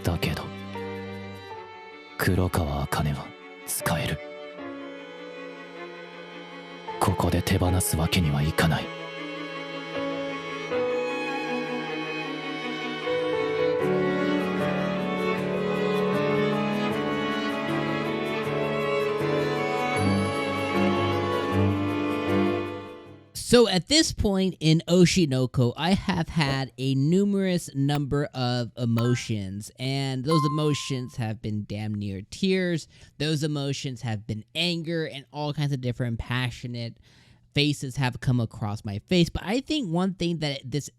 だけど黒川茜は使える。ここで手放すわけにはいかない。So at this point in Oshi no Ko, I have had a numerous number of emotions, and those emotions have been damn near tears. Those emotions have been anger, and all kinds of different passionate faces have come across my face. But I think one thing that this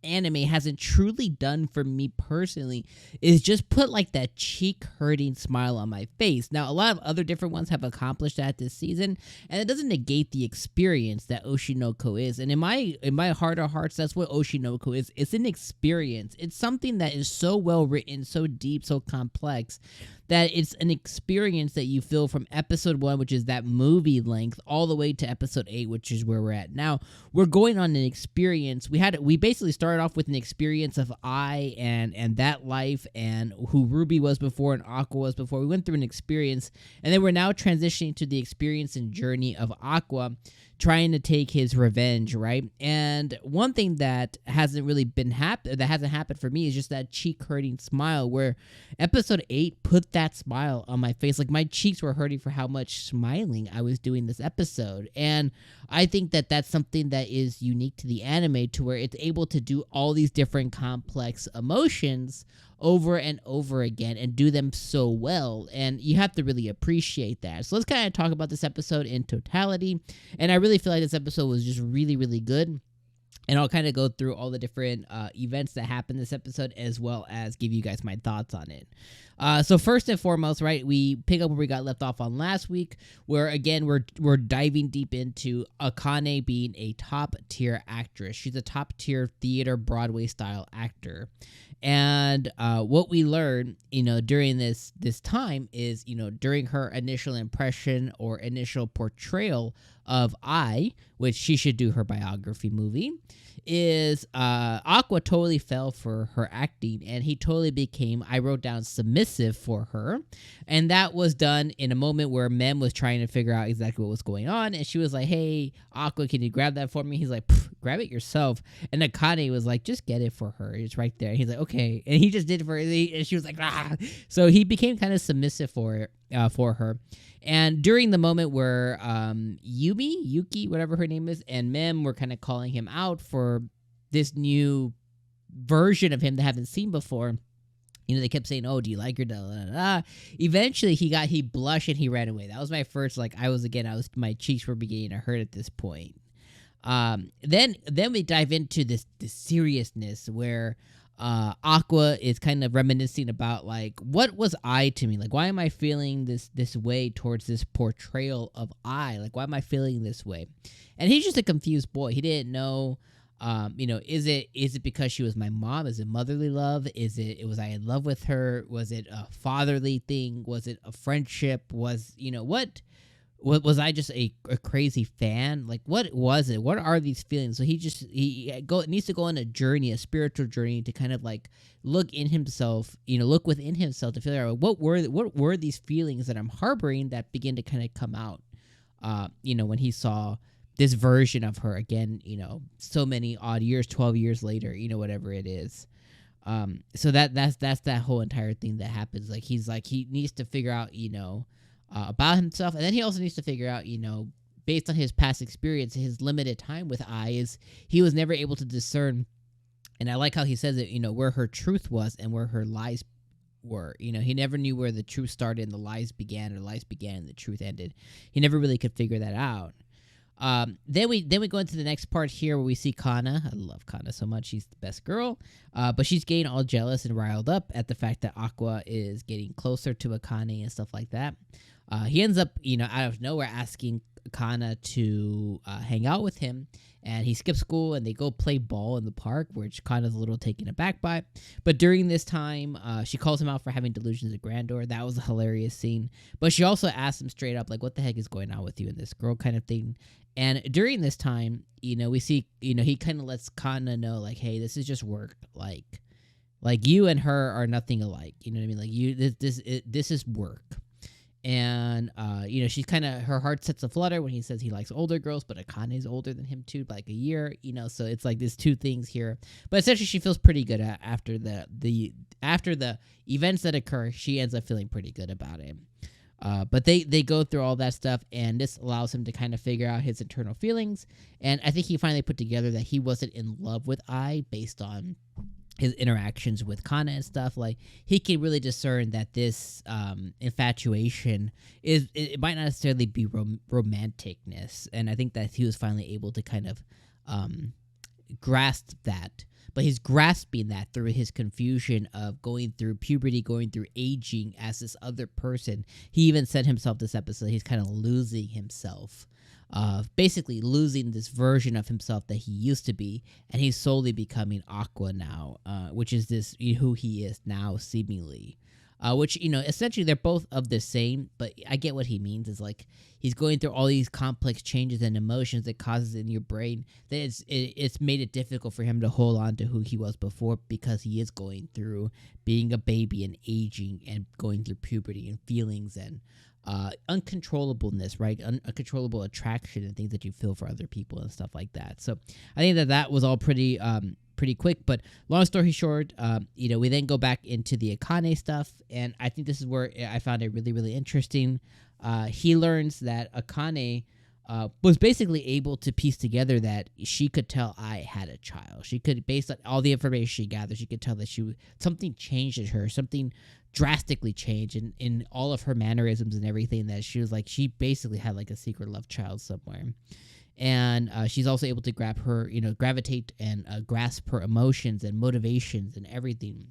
anime hasn't truly done for me personally is just put like that cheek hurting smile on my face. Now, a lot of other different ones have accomplished that this season, and it doesn't negate the experience that Oshi no Ko is. And in my heart of hearts, that's what Oshi no Ko is. It's an experience. It's something that is so well written, so deep, so complex, that it's an experience that you feel from episode 1, which is that movie length, all the way to episode 8, which is where we're at now. We're going on an experience. We basically started off with an experience of I and that life and who Ruby was before and Aqua was before. We went through an experience, and then we're now transitioning to the experience and journey of Aqua trying to take his revenge, right? And one thing that hasn't happened for me is just that cheek hurting smile, where episode 8 put that smile on my face. Like, my cheeks were hurting for how much smiling I was doing this episode. And I think that that's something that is unique to the anime, to where it's able to do all these different complex emotions over and over again and do them so well, and you have to really appreciate that. So let's kind of talk about this episode in totality, and I really feel like this episode was just really, really good. And I'll kind of go through all the different events that happened this episode, as well as give you guys my thoughts on it. So first and foremost, right, we pick up where we got left off on last week, where again we're diving deep into Akane being a top tier actress. She's a top tier theater Broadway style actor. And what we learn, during this time is, during her initial impression or initial portrayal of I, which she should do her biography movie, is Aqua totally fell for her acting, and he totally became, I wrote down, submissive for her. And that was done in a moment where Mem was trying to figure out exactly what was going on, and she was like, hey, Aqua, can you grab that for me? He's like, grab it yourself. And Akane was like, just get it for her. It's right there. And he's like, okay. And he just did it for her, and she was like, ah. So he became kind of submissive for her. And during the moment where Yuki, whatever her name is, and Mem were kind of calling him out for this new version of him they haven't seen before, they kept saying, oh, do you like her? Da, da, da, da. Eventually, he blushed and he ran away. That was my first, my cheeks were beginning to hurt at this point. Then we dive into this seriousness where Aqua is kind of reminiscing about, like, what was I to me? Like, why am I feeling this way towards this portrayal of I? Like, why am I feeling this way? And he's just a confused boy. He didn't know, is it because she was my mom? Is it motherly love? Was I in love with her? Was it a fatherly thing? Was it a friendship? What was I just a crazy fan? Like, what was it? What are these feelings? So he needs to go on a journey, a spiritual journey, to kind of like look in himself, look within himself to figure out what were these feelings that I'm harboring that begin to kind of come out, when he saw this version of her again, so many odd years, 12 years later, whatever it is. So that's that whole entire thing that happens. Like, he needs to figure out, about himself, and then he also needs to figure out, based on his past experience, his limited time with I, is he was never able to discern, and I like how he says it, where her truth was and where her lies were. He never knew where the truth started and the lies began, or the lies began and the truth ended. He never really could figure that out. Then we go into the next part here where we see Kana. I love Kana so much. She's the best girl. But she's getting all jealous and riled up at the fact that Aqua is getting closer to Akane and stuff like that. He ends up, out of nowhere asking Kana to hang out with him, and he skips school and they go play ball in the park, which Kana's a little taken aback by. But during this time, she calls him out for having delusions of grandeur. That was a hilarious scene. But she also asks him straight up, like, what the heck is going on with you and this girl kind of thing. And during this time, we see, he kind of lets Kana know, like, hey, this is just work. Like, Like, you and her are nothing alike. You know what I mean? Like, this is work. And she's kind of, her heart sets aflutter when he says he likes older girls, but Akane's older than him too, by like a year. So it's like there's two things here. But essentially, she feels pretty good after the events that occur. She ends up feeling pretty good about it. But they go through all that stuff, and this allows him to kind of figure out his internal feelings. And I think he finally put together that he wasn't in love with Ai based on his interactions with Kana and stuff. Like, he can really discern that this infatuation it might not necessarily be romanticness, and I think that he was finally able to kind of grasp that. But he's grasping that through his confusion of going through puberty, going through aging as this other person. He even said himself this episode, he's kind of losing himself. Basically losing this version of himself that he used to be, and he's slowly becoming Aqua now, which is this who he is now, seemingly. Which, essentially they're both of the same, but I get what he means. Is like he's going through all these complex changes and emotions that causes in your brain that it's made it difficult for him to hold on to who he was before, because he is going through being a baby and aging and going through puberty and feelings and uncontrollableness, right? Uncontrollable attraction and things that you feel for other people and stuff like that. So I think that was all pretty quick. But long story short, we then go back into the Akane stuff, and I think this is where I found it really, really interesting. He learns that Akane was basically able to piece together that she could tell Ai had a child. She could, based on all the information she gathered, she could tell that something changed in her, something drastically changed in all of her mannerisms and everything, that she was like, she basically had like a secret love child somewhere. And she's also able to gravitate and grasp her emotions and motivations and everything.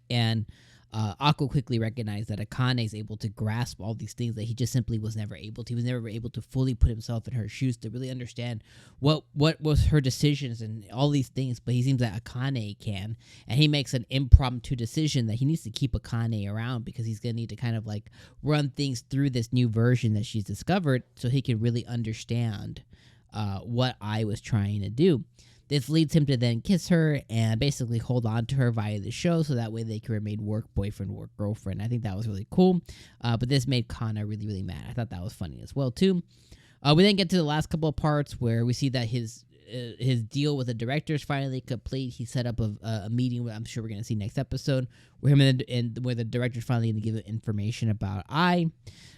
And Aqua quickly recognized that Akane is able to grasp all these things that he just simply was never able to. He was never able to fully put himself in her shoes to really understand what was her decisions and all these things. But he seems that Akane can, and he makes an impromptu decision that he needs to keep Akane around, because he's gonna need to kind of like run things through this new version that she's discovered, so he can really understand what I was trying to do. This leads him to then kiss her and basically hold on to her via the show, so that way they can remain work boyfriend, work girlfriend. I think that was really cool. But this made Kana really, really mad. I thought that was funny as well too. We then get to the last couple of parts where we see that his deal with the director is finally complete. He set up a meeting, I'm sure we're going to see next episode, where where the director's finally going to give information about Ai.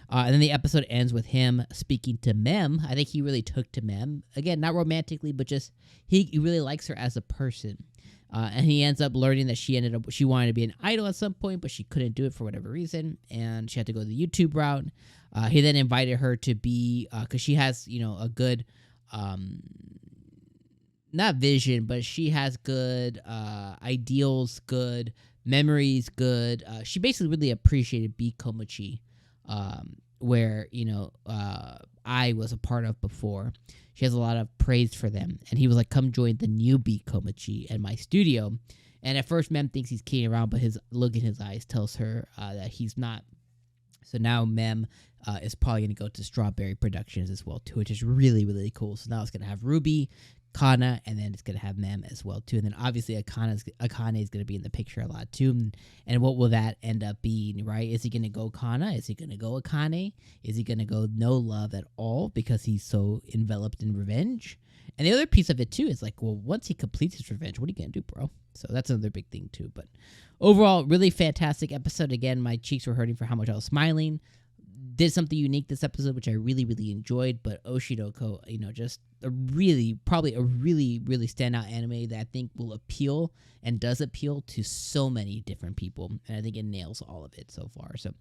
And then the episode ends with him speaking to Mem. I think he really took to Mem. Again, not romantically, but just he really likes her as a person. And he ends up learning that she wanted to be an idol at some point, but she couldn't do it for whatever reason, and she had to go the YouTube route. He then invited her to be, because she has, a good, not vision, but she has good ideals, good memories, good. She basically really appreciated 𝐒𝐻𝐻𝐵, where I was a part of before. She has a lot of praise for them, and he was like, "Come join the new 𝐒𝐻𝐻𝐵 at my studio." And at first, Mem thinks he's kidding around, but his look in his eyes tells her that he's not. So now Mem is probably going to go to Strawberry Productions as well too, which is really, really cool. So now it's going to have Ruby, Kana, and then it's going to have Mem as well too. And then obviously Akane is going to be in the picture a lot too. And what will that end up being, right? Is he going to go Kana? Is he going to go Akane? Is he going to go no love at all because he's so enveloped in revenge? And the other piece of it too is like, well, once he completes his revenge, what are you going to do, bro? So that's another big thing too. But overall, really fantastic episode. Again, my cheeks were hurting for how much I was smiling. Did something unique this episode, which I really, really enjoyed. But 𝐻𝐻𝐻𝐿, just probably a really, really standout anime that I think will appeal and does appeal to so many different people. And I think it nails all of it so far. So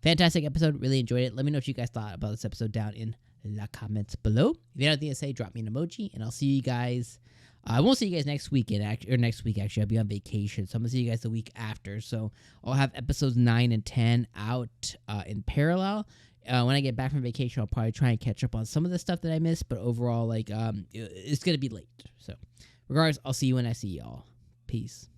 fantastic episode. Really enjoyed it. Let me know what you guys thought about this episode down in the comments below. If you have anything to say, drop me an emoji, and I'll see you guys. I won't see you guys next weekend, or next week, actually. I'll be on vacation, so I'm going to see you guys the week after. So I'll have episodes 9 and 10 out in parallel. When I get back from vacation, I'll probably try and catch up on some of the stuff that I missed, but overall, it's going to be late. So regardless, I'll see you when I see y'all. Peace.